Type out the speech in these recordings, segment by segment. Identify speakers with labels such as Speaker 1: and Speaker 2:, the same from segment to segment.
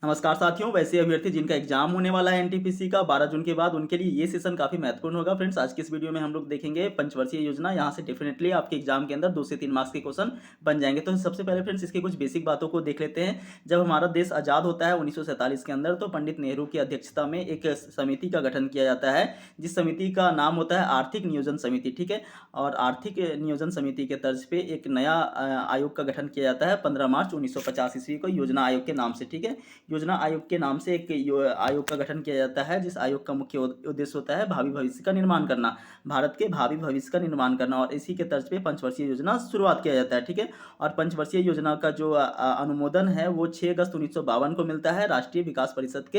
Speaker 1: नमस्कार साथियों। वैसे अभ्यर्थी जिनका एग्जाम होने वाला है एनटीपीसी का 12 जून के बाद, उनके लिए ये सेशन काफी महत्वपूर्ण होगा। फ्रेंड्स, आज की इस वीडियो में हम लोग देखेंगे पंचवर्षीय योजना। यहाँ से डेफिनेटली आपके एग्जाम के अंदर 2 से 3 मार्क्स के क्वेश्चन बन जाएंगे। तो सबसे पहले फ्रेंड्स इसके कुछ बेसिक बातों को देख लेते हैं। जब हमारा देश आजाद होता है 1947 के अंदर, तो पंडित नेहरू की अध्यक्षता में एक समिति का गठन किया जाता है, जिस समिति का नाम होता है आर्थिक नियोजन समिति। ठीक है, और आर्थिक नियोजन समिति के तर्ज पे एक नया आयोग का गठन किया जाता है 15 मार्च 1950 ईस्वी को, योजना आयोग के नाम से। ठीक है, योजना आयोग के नाम से एक आयोग का गठन किया जाता है, जिस आयोग का मुख्य उद्देश्य होता है भावी भविष्य का निर्माण करना, भारत के भावी भविष्य का निर्माण करना। और इसी के तर्ज पे पंचवर्षीय योजना शुरुआत किया जाता है। ठीक है, और पंचवर्षीय योजना का जो अनुमोदन है वो 6 अगस्त 1952 को मिलता है। राष्ट्रीय विकास परिषद के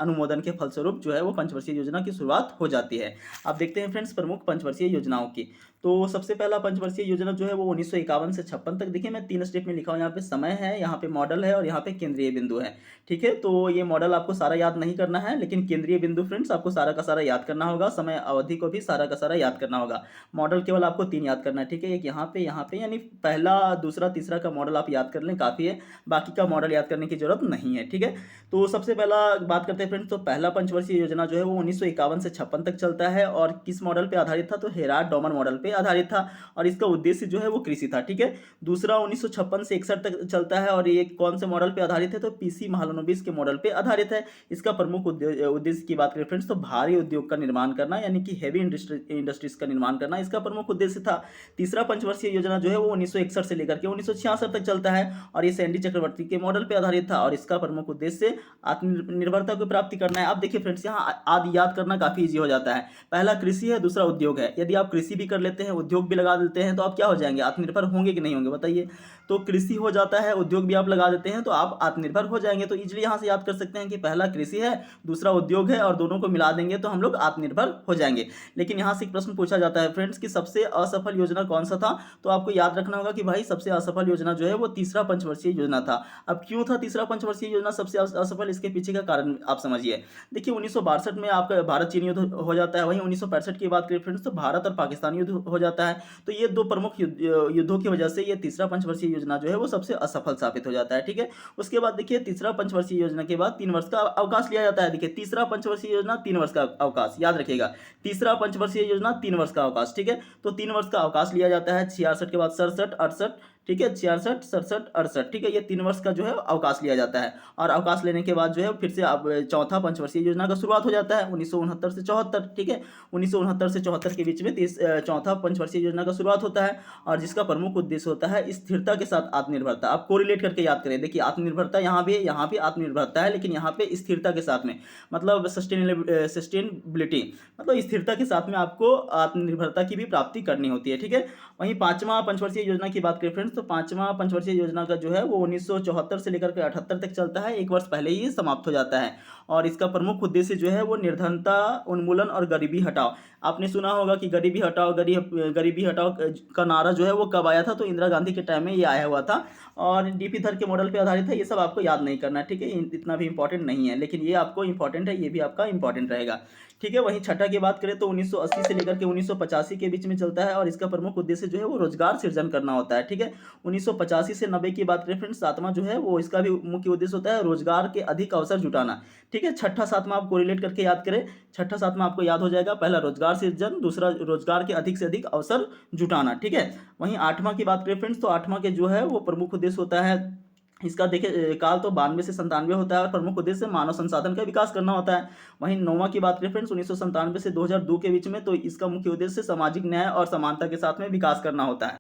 Speaker 1: अनुमोदन के फलस्वरूप जो है वो पंचवर्षीय योजना की शुरुआत हो जाती है। अब देखते हैं फ्रेंड्स प्रमुख पंचवर्षीय योजनाओं की। तो सबसे पहला पंचवर्षीय योजना जो है वो 1951 से 56 तक। देखिए मैं 3 स्टेप में लिखा हूँ, यहाँ पे समय है, यहाँ पे मॉडल है और यहाँ पे केंद्रीय बिंदु है। ठीक है, तो ये मॉडल आपको सारा याद नहीं करना है, लेकिन केंद्रीय बिंदु फ्रेंड्स आपको सारा का सारा याद करना होगा, समय अवधि को भी सारा का सारा याद करना होगा। मॉडल केवल आपको 3 याद करना है। ठीक है, एक यहाँ पे, यानी पहला दूसरा तीसरा का मॉडल आप याद कर लें, काफ़ी है, बाकी का मॉडल याद करने की जरूरत नहीं है। ठीक है, तो सबसे पहला बात करते हैं फ्रेंड्स, तो पहला पंचवर्षीय योजना जो है वो 1951 से 56 तक चलता है। और किस मॉडल पे आधारित था? तो हेराल्ड डॉमर मॉडल पे आधारित था, और इसका उद्देश्य जो है वो कृषि था। ठीक है, दूसरा 1956 से 61 तक चलता है, और ये कौन से मॉडल पे आधारित है? तो पीसी महालनोबिस के मॉडल पे आधारित है। इसका प्रमुख उद्देश्य की बात करें फ्रेंड्स, तो भारी उद्योग का निर्माण करना, यानी कि हेवी इंडस्ट्रीज का निर्माण करना, इसका प्रमुख उद्देश्य था। तीसरा पंचवर्षीय योजना जो है वो 1961 से लेकर के 1966 तक चलता है, और ये सैंडी चक्रवर्ती के मॉडल पे आधारित था, और इसका प्रमुख उद्देश्य आत्मनिर्भरता को प्राप्ति करना है। अब देखिए फ्रेंड्स, यहाँ आदि याद करना काफी इजी हो जाता है। पहला कृषि है, दूसरा उद्योग है। यदि आप कृषि भी कर लेते हैं, उद्योग भी लगा देते हैं, तो आप क्या हो जाएंगे? आत्मनिर्भर होंगे कि नहीं होंगे? बताइए। तो कृषि हो जाता है, उद्योग भी आप लगा देते हैं, तो आप आत्मनिर्भर हो जाएंगे। तो इजीली यहाँ से याद कर सकते हैं कि पहला कृषि है, दूसरा उद्योग है, और दोनों को मिला देंगे तो हम लोग आत्मनिर्भर हो जाएंगे। लेकिन यहाँ से एक प्रश्न पूछा जाता है फ्रेंड्स कि सबसे असफल योजना कौन सा था? तो आपको याद रखना होगा कि भाई सबसे असफल योजना जो है वो तीसरा पंचवर्षीय योजना था। अब क्यों था तीसरा पंचवर्षीय योजना सबसे असफल? इसके पीछे का कारण आप समझिए। देखिए 1962 में आपका भारत चीन युद्ध हो जाता है। वहीं 1965 की बात करें फ्रेंड्स, तो भारत और पाकिस्तान युद्ध हो जाता है। तो ये दो प्रमुख युद्धों की वजह से ये तीसरा पंचवर्षीय योजना जो है वो सबसे असफल साबित हो जाता है। ठीक है, उसके बाद देखिए तीसरा पंचवर्षीय योजना के बाद 3 वर्ष का अवकाश लिया जाता है। देखिए तीसरा पंचवर्षीय योजना 3 वर्ष का अवकाश, याद रखिएगा, तीसरा पंचवर्षीय योजना 3 वर्ष का अवकाश। ठीक है, तो 3 वर्ष का अवकाश लिया जाता है। 66 के बाद 67, 68, ठीक है, 66, 67, 68। ठीक है, ये 3 वर्ष का जो है अवकाश लिया जाता है, और अवकाश लेने के बाद जो है फिर से अब चौथा पंचवर्षीय योजना का शुरुआत हो जाता है 1969 से 74। ठीक है, 1969 से 74 के बीच में चौथा पंचवर्षीय योजना का शुरुआत होता है, और जिसका प्रमुख उद्देश्य होता है स्थिरता के साथ आत्मनिर्भरता। आप कोरिलेट करके याद करें। देखिए आत्मनिर्भरता यहाँ भी आत्मनिर्भरता है, लेकिन यहाँ पे स्थिरता के साथ में, मतलब सस्टेनेबिलिटी, मतलब स्थिरता के साथ में आपको आत्मनिर्भरता की भी प्राप्ति करनी होती है। ठीक है, वहीं पांचवा पंचवर्षीय योजना की बात करें फ्रेंड्स, तो पांचवा पंचवर्षीय योजना का जो है वो 1974 से लेकर के 78 तक चलता है। 1 वर्ष पहले ही समाप्त हो जाता है, और इसका प्रमुख उद्देश्य जो है वो निर्धनता उन्मूलन और गरीबी हटाओ। आपने सुना होगा कि गरीबी हटाओ, गरीबी हटाओ का नारा जो है वो कब आया था? तो इंदिरा गांधी के टाइम में ये आया हुआ था, और डीपी धर के मॉडल पे आधारित है। ये सब आपको याद नहीं करना है। ठीक है, इतना भी इंपॉर्टेंट नहीं है, लेकिन ये आपको इंपॉर्टेंट है, ये भी आपका इंपॉर्टेंट रहेगा। ठीक है, वहीं छठा की बात करें तो 1980 से लेकर के 1985 के बीच में चलता है, और इसका प्रमुख उद्देश्य जो है वो रोजगार सृजन करना होता है। ठीक है, 1985 से 90 की बात करें फ्रेंड्स, सातवां जो है वो इसका भी मुख्य उद्देश्य होता है रोजगार के अधिक अवसर जुटाना। ठीक है, छठा सातवां आप कोरिलेट करके याद करें। छठा सातवां आपको याद हो जाएगा, पहला रोजगार सृजन, दूसरा रोजगार के अधिक से अधिक अवसर जुटाना। ठीक है, वहीं आठवां की बात करें फ्रेंड्स, तो आठवां के जो है वो प्रमुख उद्देश्य होता है, इसका देखिए काल तो 92 से 97 होता है, और प्रमुख उद्देश्य मानव संसाधन का विकास करना होता है। वहीं नौवां की बात करें फ्रेंड्स, 1997 से 2002 के बीच में, तो इसका मुख्य उद्देश्य सामाजिक न्याय और समानता के साथ में विकास करना होता है।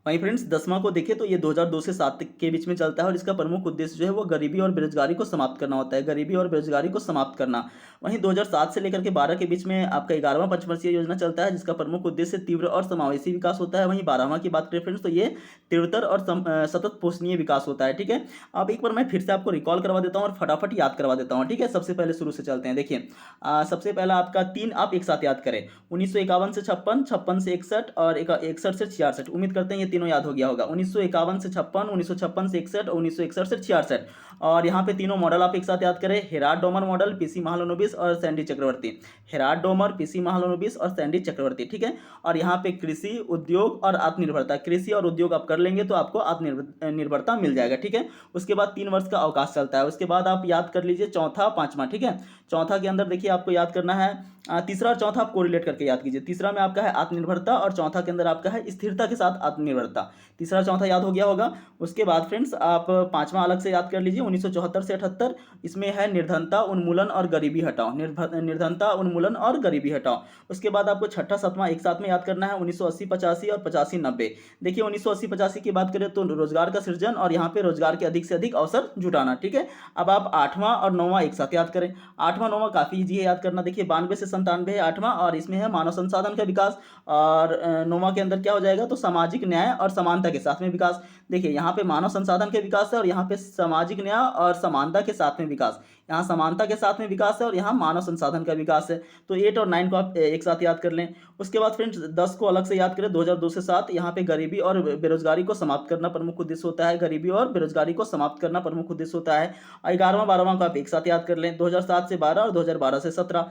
Speaker 1: वहीं फ्रेंड्स 10वां को देखिए तो ये 2002 से 7 के बीच में चलता है, और इसका प्रमुख उद्देश्य जो है वो गरीबी और बेरोजगारी को समाप्त करना होता है, गरीबी और बेरोजगारी को समाप्त करना। वहीं 2007 से लेकर के 12 के बीच में आपका 11वां पंचवर्षीय योजना चलता है, जिसका प्रमुख उद्देश्य तीव्र और समावेशी विकास होता है। वहीं 12वां की बात करें फ्रेंड्स, तो ये तीव्रतर और सतत पोषणीय विकास होता है। ठीक है, अब एक बार मैं फिर से आपको रिकॉल करवा देता हूँ और फटाफट याद करवा देता हूँ। ठीक है, सबसे पहले शुरू से चलते हैं। देखिए सबसे पहला आपका 3 आप एक साथ याद करें, 1951 से 56, 56 से 61, और 61 से 66। उम्मीद करते हैं ये तीनों याद हो गया होगा। 1951 से 56, 1956 से 61 और 1961 से 66। और यहाँ पे तीनों मॉडल आप एक साथ याद करें, Herald Domar model, PC Mahalanobis और सैंडी चक्रवर्ती। हेराल्ड डोमर, पीसी महालनोबिस और सैंडी चक्रवर्ती, ठीक है। और यहाँ पे कृषि, उद्योग और आत्मनिर्भरता, कृषि और उद्योग आप कर लेंगे तो आपको आत्मनिर्भरता मिल जाएगा, ठीक है। उसके बाद 3 वर्ष का अवकाश चलता है। उसके बाद आप याद कर लीजिए चौथा पांचवा, ठीक है। चौथा के अंदर देखिए आपको याद करना है, तीसरा और चौथा आप कोरिलेट करके याद कीजिए। तीसरा में आपका है आत्मनिर्भरता और चौथा के अंदर आपका है स्थिरता के साथ आत्मनिर्भरता। तीसरा चौथा याद हो गया होगा। उसके बाद फ्रेंड्स आप पांचवा अलग से याद कर लीजिए, 1974 से 78। इसमें है निर्धनता, उन्मूलन और गरीबी हटाओ। निर्धनता, उन्मूलन और गरीबी हटाओ। उसके बाद आपको छठा सातवां एक साथ में याद करना है, 1980 85 और 85 90। देखिए 1980 85 की बात करें तो रोजगार का सृजन और यहाँ पे रोजगार के अधिक से अधिक अवसर जुटाना, ठीक है। अब आप आठवां और नौवां एक साथ याद करें। आठवां नौवां काफी इजी है याद करना। देखिए 92 से 97 है आठवां, और इसमें है मानव संसाधन का विकास। और नौवां के अंदर क्या हो जाएगा, तो सामाजिक न्याय और समानता के साथ में विकास। देखिए यहाँ पे मानव संसाधन के विकास है और यहाँ पे सामाजिक न्याय और समानता के साथ में विकास। यहाँ समानता के साथ में विकास है और यहाँ मानव संसाधन का विकास है। तो 8 और 9 को आप एक साथ याद कर लें। उसके बाद फ्रेंड्स 10 को अलग से याद करें, 2002 से 7। यहाँ पे गरीबी और बेरोजगारी को समाप्त करना प्रमुख उद्देश्य होता है। गरीबी और बेरोजगारी को समाप्त करना प्रमुख उद्देश्य होता है। 11वां 12वां को आप एक साथ याद कर लें, 2007 से 12 और 2012 से 17।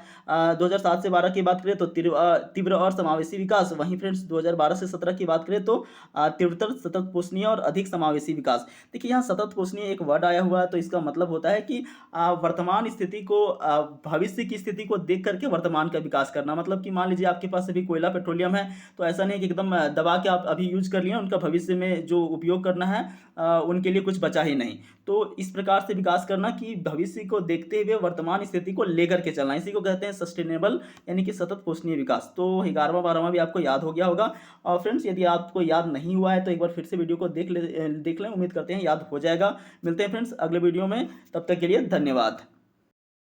Speaker 1: 2007 से 12 की बात करें तो तीव्र और समावेशी विकास। वहीं फ्रेंड्स 2012 से 17 की बात करें तो तीव्रतर, सतत पोषणीय और अधिक समावेशी विकास। देखिए यहाँ सतत पोषणीय एक वर्ड आया हुआ है, तो इसका मतलब होता है कि वर्तमान स्थिति को, भविष्य की स्थिति को देख करके वर्तमान का विकास करना। मतलब कि मान लीजिए आपके पास अभी कोयला पेट्रोलियम है, तो ऐसा नहीं कि एकदम दबा के आप अभी यूज कर लिए, उनका भविष्य में जो उपयोग करना है उनके लिए कुछ बचा ही नहीं। तो इस प्रकार से विकास करना कि भविष्य को देखते हुए वर्तमान स्थिति को लेकर के चलना, इसी को कहते हैं सस्टेनेबल यानी कि सतत पोषणीय विकास। तो 11वां 12वां भी आपको याद हो गया होगा। और फ्रेंड्स यदि आपको याद नहीं हुआ है तो एक बार फिर से वीडियो को देख लें। उम्मीद करते हैं याद हो जाएगा। मिलते हैं फ्रेंड्स अगले वीडियो में, तब तक के लिए धन्यवाद।